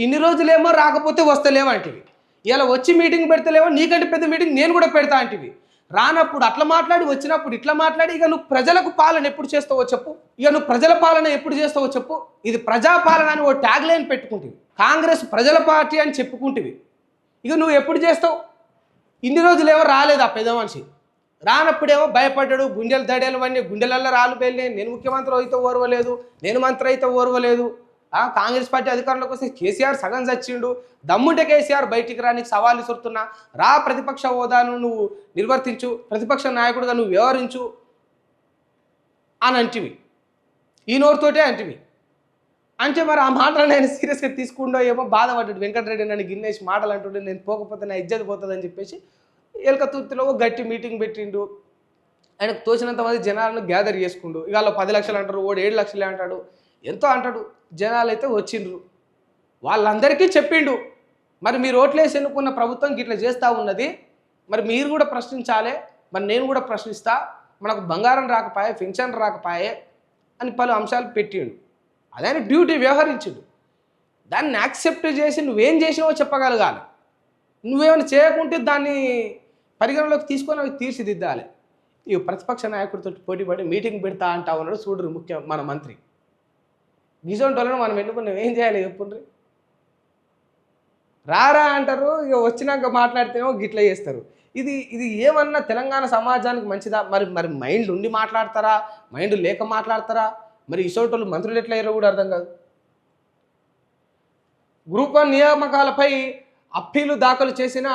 ఇన్ని రోజులేమో రాకపోతే వస్తలేవు అంటివి. ఇలా వచ్చి మీటింగ్ పెడతలేవో నీకంటే పెద్ద మీటింగ్ నేను కూడా పెడతా అంటివి. రానప్పుడు అట్లా మాట్లాడి వచ్చినప్పుడు ఇట్లా మాట్లాడి ఇక నువ్వు ప్రజలకు పాలన ఎప్పుడు చేస్తావో చెప్పు. ఇక నువ్వు ప్రజల పాలన ఎప్పుడు చేస్తావో చెప్పు. ఇది ప్రజాపాలన అని ఓ ట్యాగ్ లైన్ పెట్టుకుంటివి. కాంగ్రెస్ ప్రజల పార్టీ అని చెప్పుకుంటివి. ఇక నువ్వు ఎప్పుడు చేస్తావు? ఇన్ని రోజులేమో రాలేదు ఆ పెద్ద మనిషి. రానప్పుడేమో భయపడ్డాడు, గుండెలు దడేలు అన్నీ గుండెలల్లో రాళ్ళు పేలినాయి. నేను ముఖ్యమంత్రి అయితే ఓర్వలేదు, నేను మంత్రి అయితే ఓర్వలేదు. కాంగ్రెస్ పార్టీ అధికారంలోకి వస్తే కేసీఆర్ సగం చచ్చిండు. దమ్ముంటే కేసీఆర్ బయటికి రా, నీకు సవాల్ విసురుతున్నా, రా ప్రతిపక్ష హోదాను నువ్వు నిర్వర్తించు, ప్రతిపక్ష నాయకుడిగా నువ్వు వ్యవహరించు అని అంటివి. ఈ నోరుతోటే అంటివి. అంటే మరి ఆ మాటలు నేను సీరియస్గా తీసుకుంటో ఏమో బాధపడ్డాడు. వెంకటరెడ్డి నన్ను గిన్నేసి మాటలు అంటుండే, నేను పోకపోతే నా ఇజ్జత్ పోతుందని చెప్పేసి ఎలకతుర్తిలో గట్టి మీటింగ్ పెట్టిండు. ఆయనకు తోచినంత మంది జనాలను గ్యాదర్ చేసుకుండు. ఇక వాళ్ళు 10 లక్షలు అంటారు, ఓడు 7 లక్షలే అంటాడు, ఎంతో అంటాడు. జనాలు అయితే వచ్చిండ్రు, వాళ్ళందరికీ చెప్పిండు, మరి మీరు ఓట్లేసి ఎన్నుకున్న ప్రభుత్వం గిట్లా చేస్తూ ఉన్నది, మరి మీరు కూడా ప్రశ్నించాలి, మరి నేను కూడా ప్రశ్నిస్తా, మనకు బంగారం రాకపోయే, పెన్షన్ రాకపోయే అని పలు అంశాలు పెట్టిండు. అదే డ్యూటీ వ్యవహరించిండు. దాన్ని యాక్సెప్ట్ చేసి నువ్వేం చేసినావో చెప్పగలగాలి. నువ్వేమైనా చేయకుంటే దాన్ని పరిగణలోకి తీసుకొని అవి తీర్చిదిద్దాలి. ఈ ప్రతిపక్ష నాయకుడితో పోటీపడి మీటింగ్ పెడతా అంటా ఉన్నాడు చూడరు మన మంత్రి. నిజంటి వాళ్ళని మనం ఎన్నుకున్నాం, ఏం చేయాలి చెప్పుండ్రి. రారా అంటారు, ఇక వచ్చినాక మాట్లాడితేనేమో గిట్ల చేస్తారు. ఇది ఇది ఏమన్నా తెలంగాణ సమాజానికి మంచిదా? మరి మైండ్ ఉండి మాట్లాడతారా, మైండ్ లేక మాట్లాడతారా? మరి ఇసోటోళ్ళు మంత్రులు ఎట్లా అయ్యారో కూడా అర్థం కాదు. గ్రూప్ 1 నియామకాలపై అప్పీలు దాఖలు చేసిన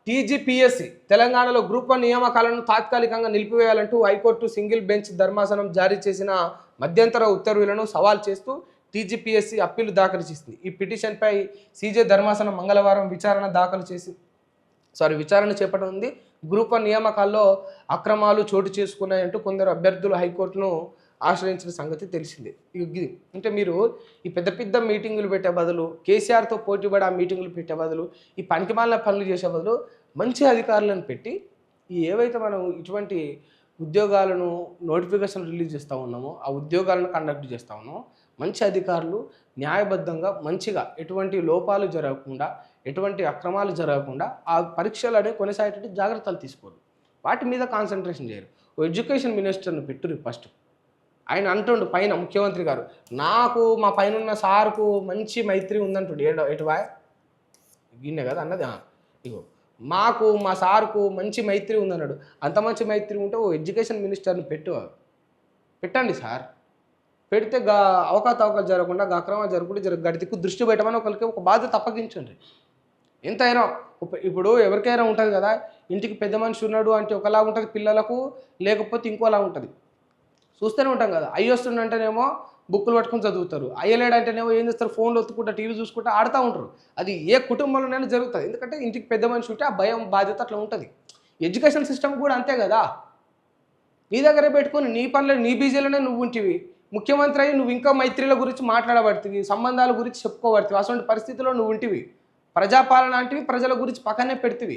టీజీపీఎస్సీ తెలంగాణలో గ్రూప్ 1 నియామకాలను తాత్కాలికంగా నిలిపివేయాలంటూ హైకోర్టు సింగిల్ బెంచ్ ధర్మాసనం జారీ చేసిన మధ్యంతర ఉత్తర్వులను సవాల్ చేస్తూ టీజీపీఎస్సీ అప్పీలు దాఖలు చేసింది. ఈ పిటిషన్పై సీజే ధర్మాసనం మంగళవారం విచారణ చేపట్టనుంది. గ్రూప్ 1 నియామకాల్లో అక్రమాలు చోటు చేసుకున్నాయంటూ కొందరు అభ్యర్థులు హైకోర్టును ఆశ్రయించిన సంగతి తెలిసిందే. ఇది అంటే మీరు ఈ పెద్ద పెద్ద మీటింగులు పెట్టే బదులు, కేసీఆర్తో పోటీపడి ఆ మీటింగులు పెట్టే బదులు, ఈ పనికిమాలిన పనులు చేసే బదులు మంచి అధికారులను పెట్టి ఈ ఏవైతే మనం ఇటువంటి ఉద్యోగాలను నోటిఫికేషన్ రిలీజ్ చేస్తూ ఉన్నామో ఆ ఉద్యోగాలను కండక్ట్ చేస్తూ ఉన్నామో మంచి అధికారులు న్యాయబద్ధంగా మంచిగా ఎటువంటి లోపాలు జరగకుండా, ఎటువంటి అక్రమాలు జరగకుండా ఆ పరీక్షలు అనేవి కొనసాగేటట్టు జాగ్రత్తలు తీసుకోరు. వాటి మీద కాన్సన్ట్రేషన్ చేయరు. ఓ ఎడ్యుకేషన్ మినిస్టర్ని పెట్టురు ఫస్ట్. ఆయన అంటుండు పైన ముఖ్యమంత్రి గారు, నాకు మా పైన ఉన్న సార్కు మంచి మైత్రి ఉందంటుండు. ఎటువా గిన్నె కదా అన్నది. ఇగో మాకు మా సార్కు మంచి మైత్రి ఉందన్నాడు. అంత మంచి మైత్రి ఉంటే ఓ ఎడ్యుకేషన్ మినిస్టర్ని పెట్టండి సార్. పెడితే అవకతవకలు జరగకుండా, అక్రమాలు జరగకుండా గడితికు దృష్టి పెట్టమని ఒక బాధ్యత అప్పగించండి. ఎంతైనా ఇప్పుడు ఎవరికైనా ఉంటుంది కదా, ఇంటికి పెద్ద మనిషి ఉన్నాడు అంటే ఒకలా ఉంటుంది పిల్లలకు, లేకపోతే ఇంకోలా ఉంటుంది. చూస్తూనే ఉంటాం కదా. అయ్యొస్తుండంటేనేమో బుక్కులు పట్టుకొని చదువుతారు, అయ్యలేడంటేనేమో ఏం చేస్తారు, ఫోన్లు ఒత్తుకుంటా, టీవీ చూసుకుంటా ఆడుతూ ఉంటారు. అది ఏ కుటుంబంలోనైనా జరుగుతుంది. ఎందుకంటే ఇంటికి పెద్ద మనిషి ఉంటే ఆ భయం బాధ్యత అట్లా ఉంటుంది. ఎడ్యుకేషన్ సిస్టమ్ కూడా అంతే కదా. నీ దగ్గరే పెట్టుకొని నీ పనులు నీ బీజీలోనే నువ్వు ఉంటివి. ముఖ్యమంత్రి అయ్యి నువ్వు ఇంకా మైత్రిల గురించి మాట్లాడబడుతుంది, సంబంధాల గురించి చెప్పుకోబడుతుంది. అటువంటి పరిస్థితిలో నువ్వు ఉంటివి. ప్రజాపాలన అంటివి ప్రజల గురించి పక్కనే పెడుతుంది.